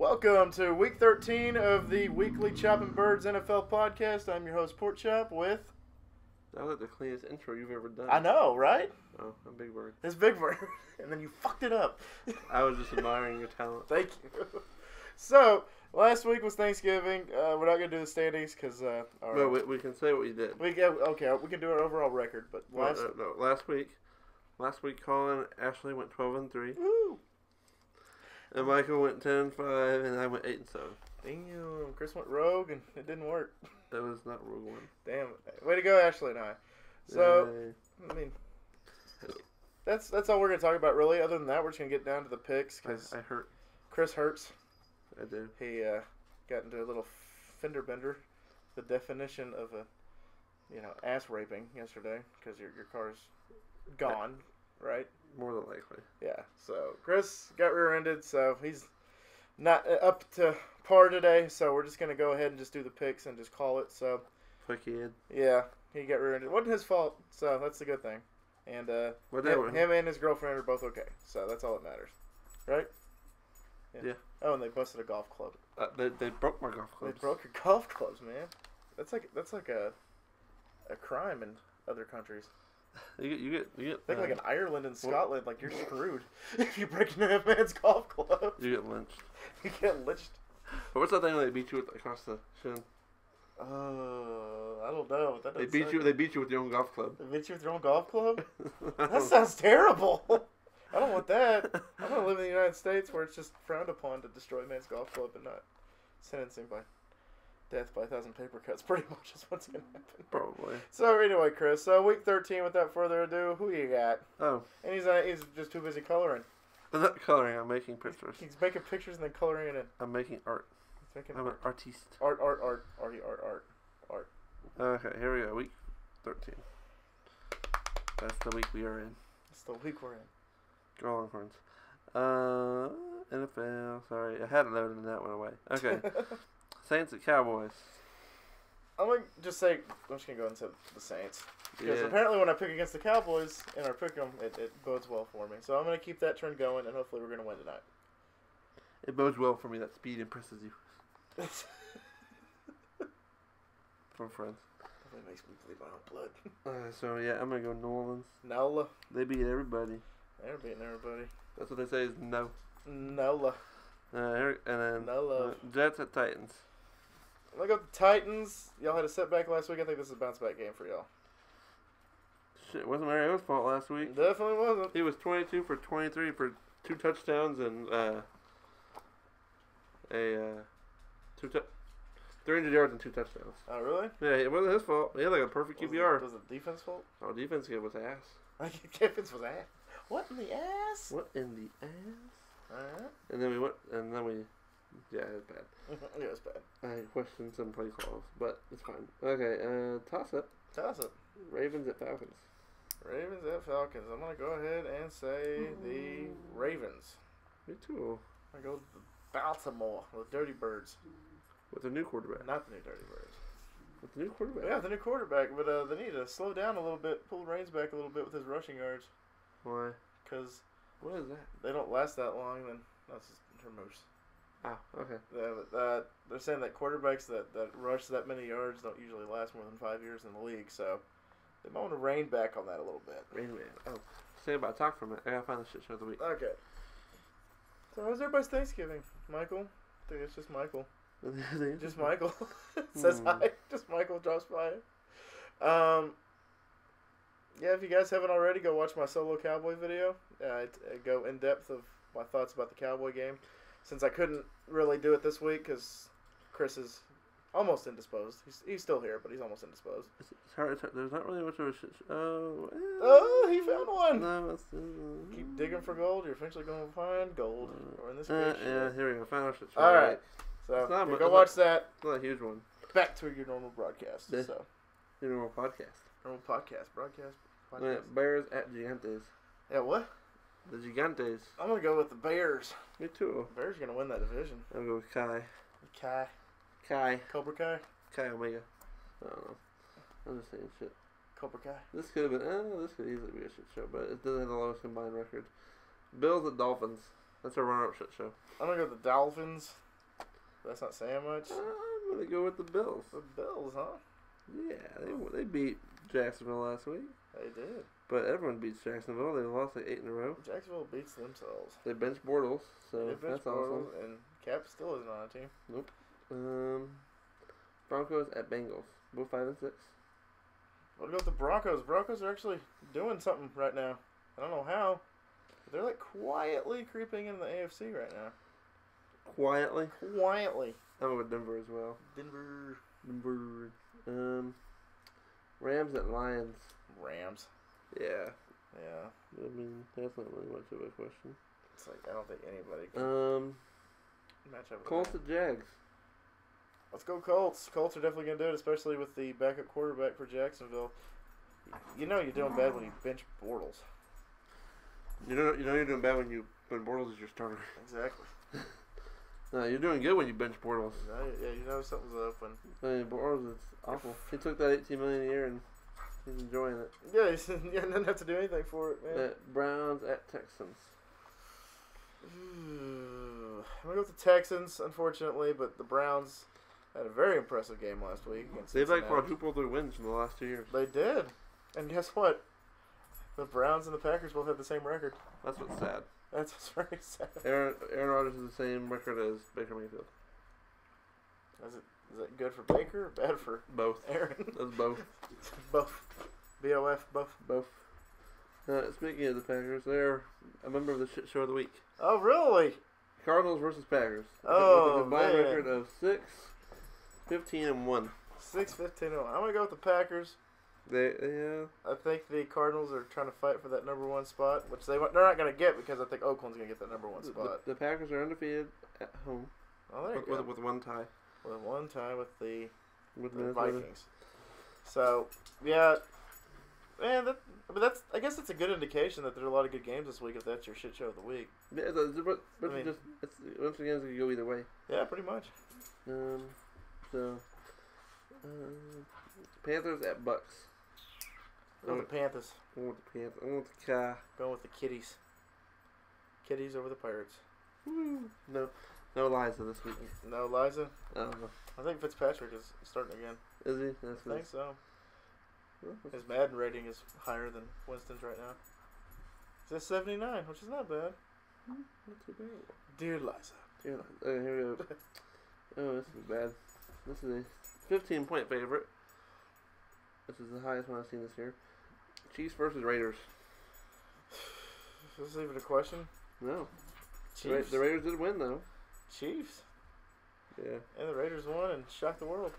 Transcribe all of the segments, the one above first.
Welcome to week 13 of the weekly Chopping Birds NFL podcast. I'm your host, Pork Chop, with... That was like the cleanest intro you've ever done. I know, right? Oh, I'm Big Bird. It's Big Bird. And then you fucked it up. I was just admiring your talent. Thank you. So, last week was Thanksgiving. We're not going to do the standings because... But we can say what you did. We can do our overall record, but last week Colin Ashley went 12-3. Woo! And Michael went 10-5, and I went 8-7. Damn, Chris went rogue, and it didn't work. That was not Rogue One. Damn. Way to go, Ashley and I. So, Yay. I mean, that's all we're going to talk about, really. Other than that, we're just going to get down to the picks. Cause I hurt. Chris hurts. I do. He got into a little fender bender. The definition of a, ass raping yesterday because your car's gone, right? More than likely. Yeah. So Chris got rear-ended, so he's not up to par today. So we're just gonna go ahead and just do the picks and just call it. So. Fuck kid. Yeah, he got rear-ended. It wasn't his fault, so that's the good thing. And him and his girlfriend are both okay, so that's all that matters, right? Yeah. Oh, and they busted a golf club. They broke my golf clubs. They broke your golf clubs, man. That's like a crime in other countries. You get. I think like in Ireland and Scotland, like you're screwed if you break into a man's golf club. You get lynched. You get lynched. But what's that thing they beat you with across the shin? I don't know. They beat you with your own golf club. They beat you with your own golf club? That sounds terrible. I don't want that. I want to live in the United States where it's just frowned upon to destroy a man's golf club and not sentencing by death by 1,000 paper cuts. Pretty much is what's going to happen. Probably. So anyway, Chris, week 13, without further ado, who you got? Oh. And he's just too busy coloring. I'm not coloring, I'm making pictures. He's making pictures and then coloring it in. I'm making art. I'm an artiste. Art. Okay, here we go. Week 13. That's the week we are in. That's the week we're in. Go Longhorns. NFL. Sorry, I had it loaded and that went away. Okay. Saints at Cowboys. I'm just going to go ahead and say the Saints. Because apparently when I pick against the Cowboys in our pick 'em, it bodes well for me. So I'm going to keep that trend going, and hopefully we're going to win tonight. It bodes well for me that speed impresses you. From friends. That makes me bleed my own blood. So yeah, I'm going to go New Orleans. Nola. They beat everybody. They're beating everybody. That's what they say is no. Nola. And then No love. Jets at Titans. I got the Titans. Y'all had a setback last week. I think this is a bounce back game for y'all. Shit, it wasn't Mario's fault last week. Definitely wasn't. He was 22 for 23 for 2 touchdowns and 300 yards and 2 touchdowns. Oh, really? Yeah, it wasn't his fault. He had like a perfect QBR. Was it defense fault? Oh, defense was ass. Defense was ass. What in the ass? What in the ass? Alright. And then yeah, it was bad. Yeah, it was bad. I questioned some play calls, but it's fine. Okay, toss up. Toss up. Ravens at Falcons. Ravens at Falcons. I'm going to go ahead and say the Ravens. Me too. I go with the Baltimore, with Dirty Birds. With the new quarterback. Not the new Dirty Birds. With the new quarterback. Yeah, the new quarterback, but they need to slow down a little bit, pull the reins back a little bit with his rushing yards. Why? Because what is that? They don't last that long, then that's just her moves. Ah, okay. They're saying that quarterbacks that rush that many yards don't usually last more than 5 years in the league, so they might want to rein back on that a little bit. Rein back. Oh, say about talk for a minute. I gotta find the shit show of the week. Okay. So how's everybody's Thanksgiving, Michael? I think it's just Michael. Just Michael says hi. Just Michael drops by. Yeah, if you guys haven't already, go watch my solo Cowboy video. I go in depth of my thoughts about the Cowboy game. Since I couldn't really do it this week because Chris is almost indisposed. He's still here, but he's almost indisposed. It's hard. There's not really much of a shit show. Oh, he found one. No, Keep digging for gold. You're eventually going to find gold. Or in this case, yeah, here we go. Found our shit show. All right. So go watch that. It's not a huge one. Back to your normal broadcast. Yeah. So your normal podcast. Normal podcast. Broadcast. Yeah, Bears at Gigantes. Yeah, what? The Gigantes. I'm going to go with the Bears. Me too. The Bears are going to win that division. I'm going to go with Kai. Kai. Cobra Kai? Kai Omega. I don't know. I'm just saying shit. Cobra Kai. This could have been, this could easily be a shit show, but it doesn't have the lowest combined record. Bills at Dolphins. That's a runner-up shit show. I'm going to go with the Dolphins. That's not saying much. I'm gonna go with the Bills. The Bills, huh? Yeah, they beat Jacksonville last week. They did. But everyone beats Jacksonville. They lost like 8 in a row. Jacksonville beats themselves. They benched Bortles, so that's awesome. And Cap still isn't on a team. Nope. Broncos at Bengals. Both 5 and 6. I'll go with the Broncos. Broncos are actually doing something right now. I don't know how. But they're like quietly creeping in the AFC right now. Quietly? Quietly. I'm with Denver as well. Denver. Rams at Lions. Rams. Yeah. Yeah. I mean, that's not really much of a question. It's like, I don't think anybody can match up with Colts that. at Jags. Let's go Colts. Colts are definitely going to do it, especially with the backup quarterback for Jacksonville. You know you're doing bad when you bench Bortles. You know you're doing bad when Bortles is your starter. Exactly. No, you're doing good when you bench Bortles. Yeah, you know something's up when. I mean, Bortles is awful. He took that $18 million a year and he's enjoying it. Yeah, he doesn't have to do anything for it, man. Browns at Texans. I'm gonna go with the Texans, unfortunately, but the Browns had a very impressive game last week against They've Cincinnati. quadrupled their wins in the last 2 years. They did, and guess what? The Browns and the Packers both have the same record. That's what's sad. That's what's very sad. Aaron Rodgers has the same record as Baker Mayfield. Is it good for Baker or bad for Both. Aaron? That's both. Both. BOF, both. Both. Speaking of the Packers, they're a member of the shit show of the week. Oh, really? Cardinals versus Packers. Oh, with a combined man. record of 6-15-1. 6-15-0. I'm gonna go with the Packers. Yeah. I think the Cardinals are trying to fight for that number one spot, which they're not going to get because I think Oakland's going to get that number one spot. The Packers are undefeated at home. Oh, there you go. With one tie. With one tie with the Minnesota. Vikings. So, yeah. Man, I guess it's a good indication that there are a lot of good games this week if that's your shit show of the week. Yeah, once again, it could go either way. Yeah, pretty much. Panthers at Bucks. Go with the Panthers. I want the Panthers. I want the car. Going with the Kitties. Kitties over the Pirates. Woo. No Liza this week. No Liza? I don't know. I think Fitzpatrick is starting again. Is he? That's I think so. His Madden rating is higher than Winston's right now. He's at 79, which is not bad. Not too bad. Dear Liza. Here we go. Oh, this is bad. This is a 15-point favorite. This is the highest one I've seen this year. Chiefs versus Raiders. Is this even a question? No. Chiefs. The Raiders did win, though. Chiefs. Yeah. And the Raiders won and shocked the world.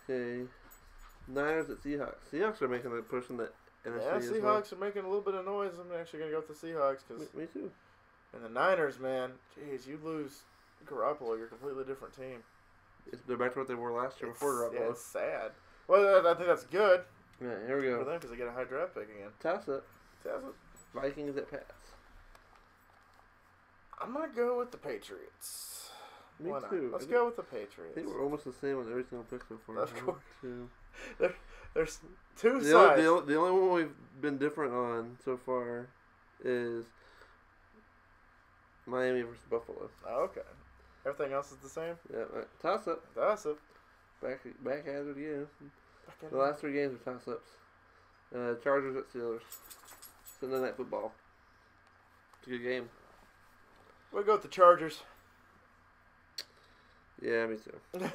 Okay. Niners at Seahawks. Seahawks are making a push in the NFC Yeah, as Seahawks are making a little bit of noise. I'm actually going to go with the Seahawks. Me too. And the Niners, man, jeez, you lose Garoppolo, you're a completely different team. They're back to what they were last year before Garoppolo. Yeah, it's sad. Well, I think that's good Yeah, here we for go. them because they get a high draft pick again. Toss up. Vikings at Pats. I'm going to go with the Patriots. Me Why not? too. Let's go with the Patriots. I think we're almost the same on every single pick so far. Of course. 1, 2. There's two The sides. only one we've been different on so far is Miami versus Buffalo. Oh, okay. Everything else is the same? Yeah, toss up. Toss up. Back at it again. The last 3 games are toss ups. Chargers at Steelers. Sunday Night Football. It's a good game. We'll go with the Chargers. Yeah, me too.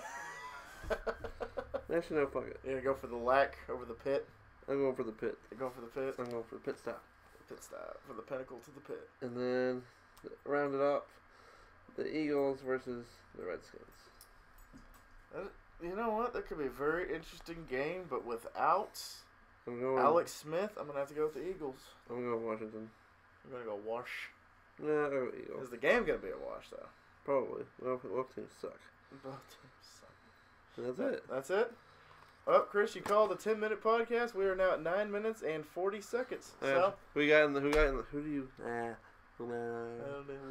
Actually, no, fuck it. You're going to go for the lack over the pit? I'm going for the pit. You're going for the pit? I'm going for the pit stop. Pit stop. From the pinnacle to the pit. And then, round it up, the Eagles versus the Redskins. You know what? That could be a very interesting game, but without Alex Smith, I'm going to have to go with the Eagles. I'm going Washington. I'm going to go wash. Yeah, I'll go Eagles. Is the game going to be a wash, though? Probably. Well, both teams suck. Both teams suck. And that's it. That's it? Well, Chris, you called a 10-minute podcast. We are now at 9 minutes and 40 seconds. So, who do you? I don't know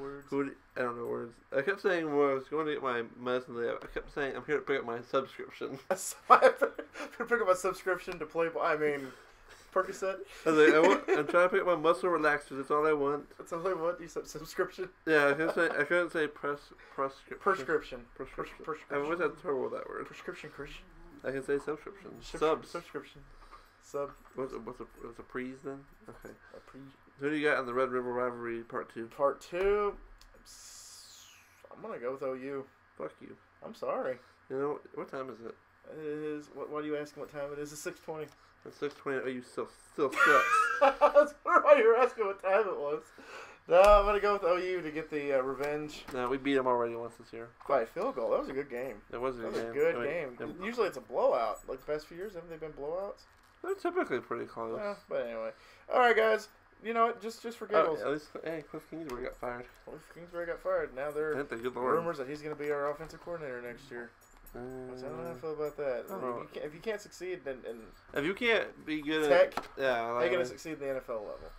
words. I don't know words. I kept saying when I was going to get my medicine today, I kept saying I'm here to pick up my subscription. I'm going to pick up a subscription to play. I mean, Percocet. I'm trying to pick up my muscle relaxers. That's all I want. That's all I want. You said subscription. Yeah, I couldn't say prescription. Prescription. I always had trouble with that word. Prescription Christian. I can say subscription. Subs. Subscription. Sub. What's a prees then? Okay. A pre. Who do you got in the Red River Rivalry Part 2? Part 2. I'm gonna go with OU. Fuck you. I'm sorry. You know what time is it? It is. Why do you ask what time it is? It's 6:20. It's 6:20. Oh, you still sucks. That's why you were asking what time it was. No, I'm gonna go with OU to get the revenge. No, we beat them already once this year. By a field goal. That was a good game. It was a good game. That was a good game. Usually it's a blowout. Like the past few years, haven't they been blowouts? They're typically pretty close. Yeah, but anyway. All right, guys. You know what? Just for giggles. At least, hey, Cliff Kingsbury got fired. Cliff Kingsbury got fired. Now there are rumors that he's going to be our offensive coordinator next year. Which I don't know how I feel about that. If you can't succeed in if you can't be good tech, at yeah, how are you going to succeed in the NFL level?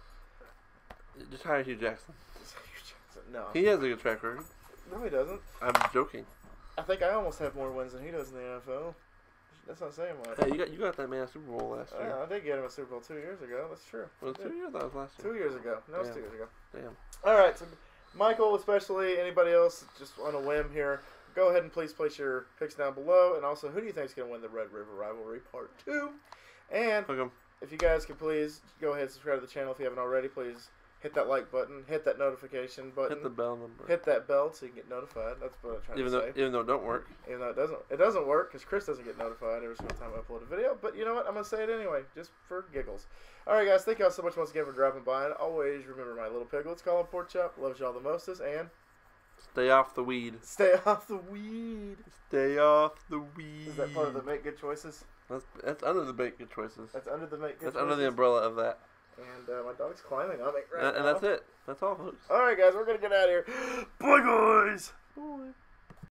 Just hire Hugh Jackson. No. He has a good track record. No, he doesn't. I'm joking. I think I almost have more wins than he does in the NFL. That's not saying much. Hey, you got that man a Super Bowl last year. I did get him a Super Bowl 2 years ago. That's true. Was it 2 years? That was last year. 2 years ago. No, it was 2 years ago. Damn. All right. So Michael, especially anybody else, just on a whim here, go ahead and please place your picks down below. And also, who do you think is going to win the Red River Rivalry Part 2? And if you guys could please go ahead and subscribe to the channel if you haven't already, please hit that like button, hit that notification button. Hit the bell number. Hit that bell so you can get notified. That's what I'm trying to say. Even though it don't work. Even though it doesn't work because Chris doesn't get notified every single time I upload a video. But you know what? I'm going to say it anyway, just for giggles. All right, guys. Thank y'all so much once again for dropping by. And always remember my little piglets, call him Pork Chop, loves y'all the mostest, and stay off the weed. Stay off the weed. Stay off the weed. Is that part of the Make Good Choices? That's under the Make Good Choices. That's under the Make Good Choices? That's under the umbrella of that. And my dog's climbing on me right now. And that's it. That's all, folks. All right, guys. We're going to get out of here. Bye, guys.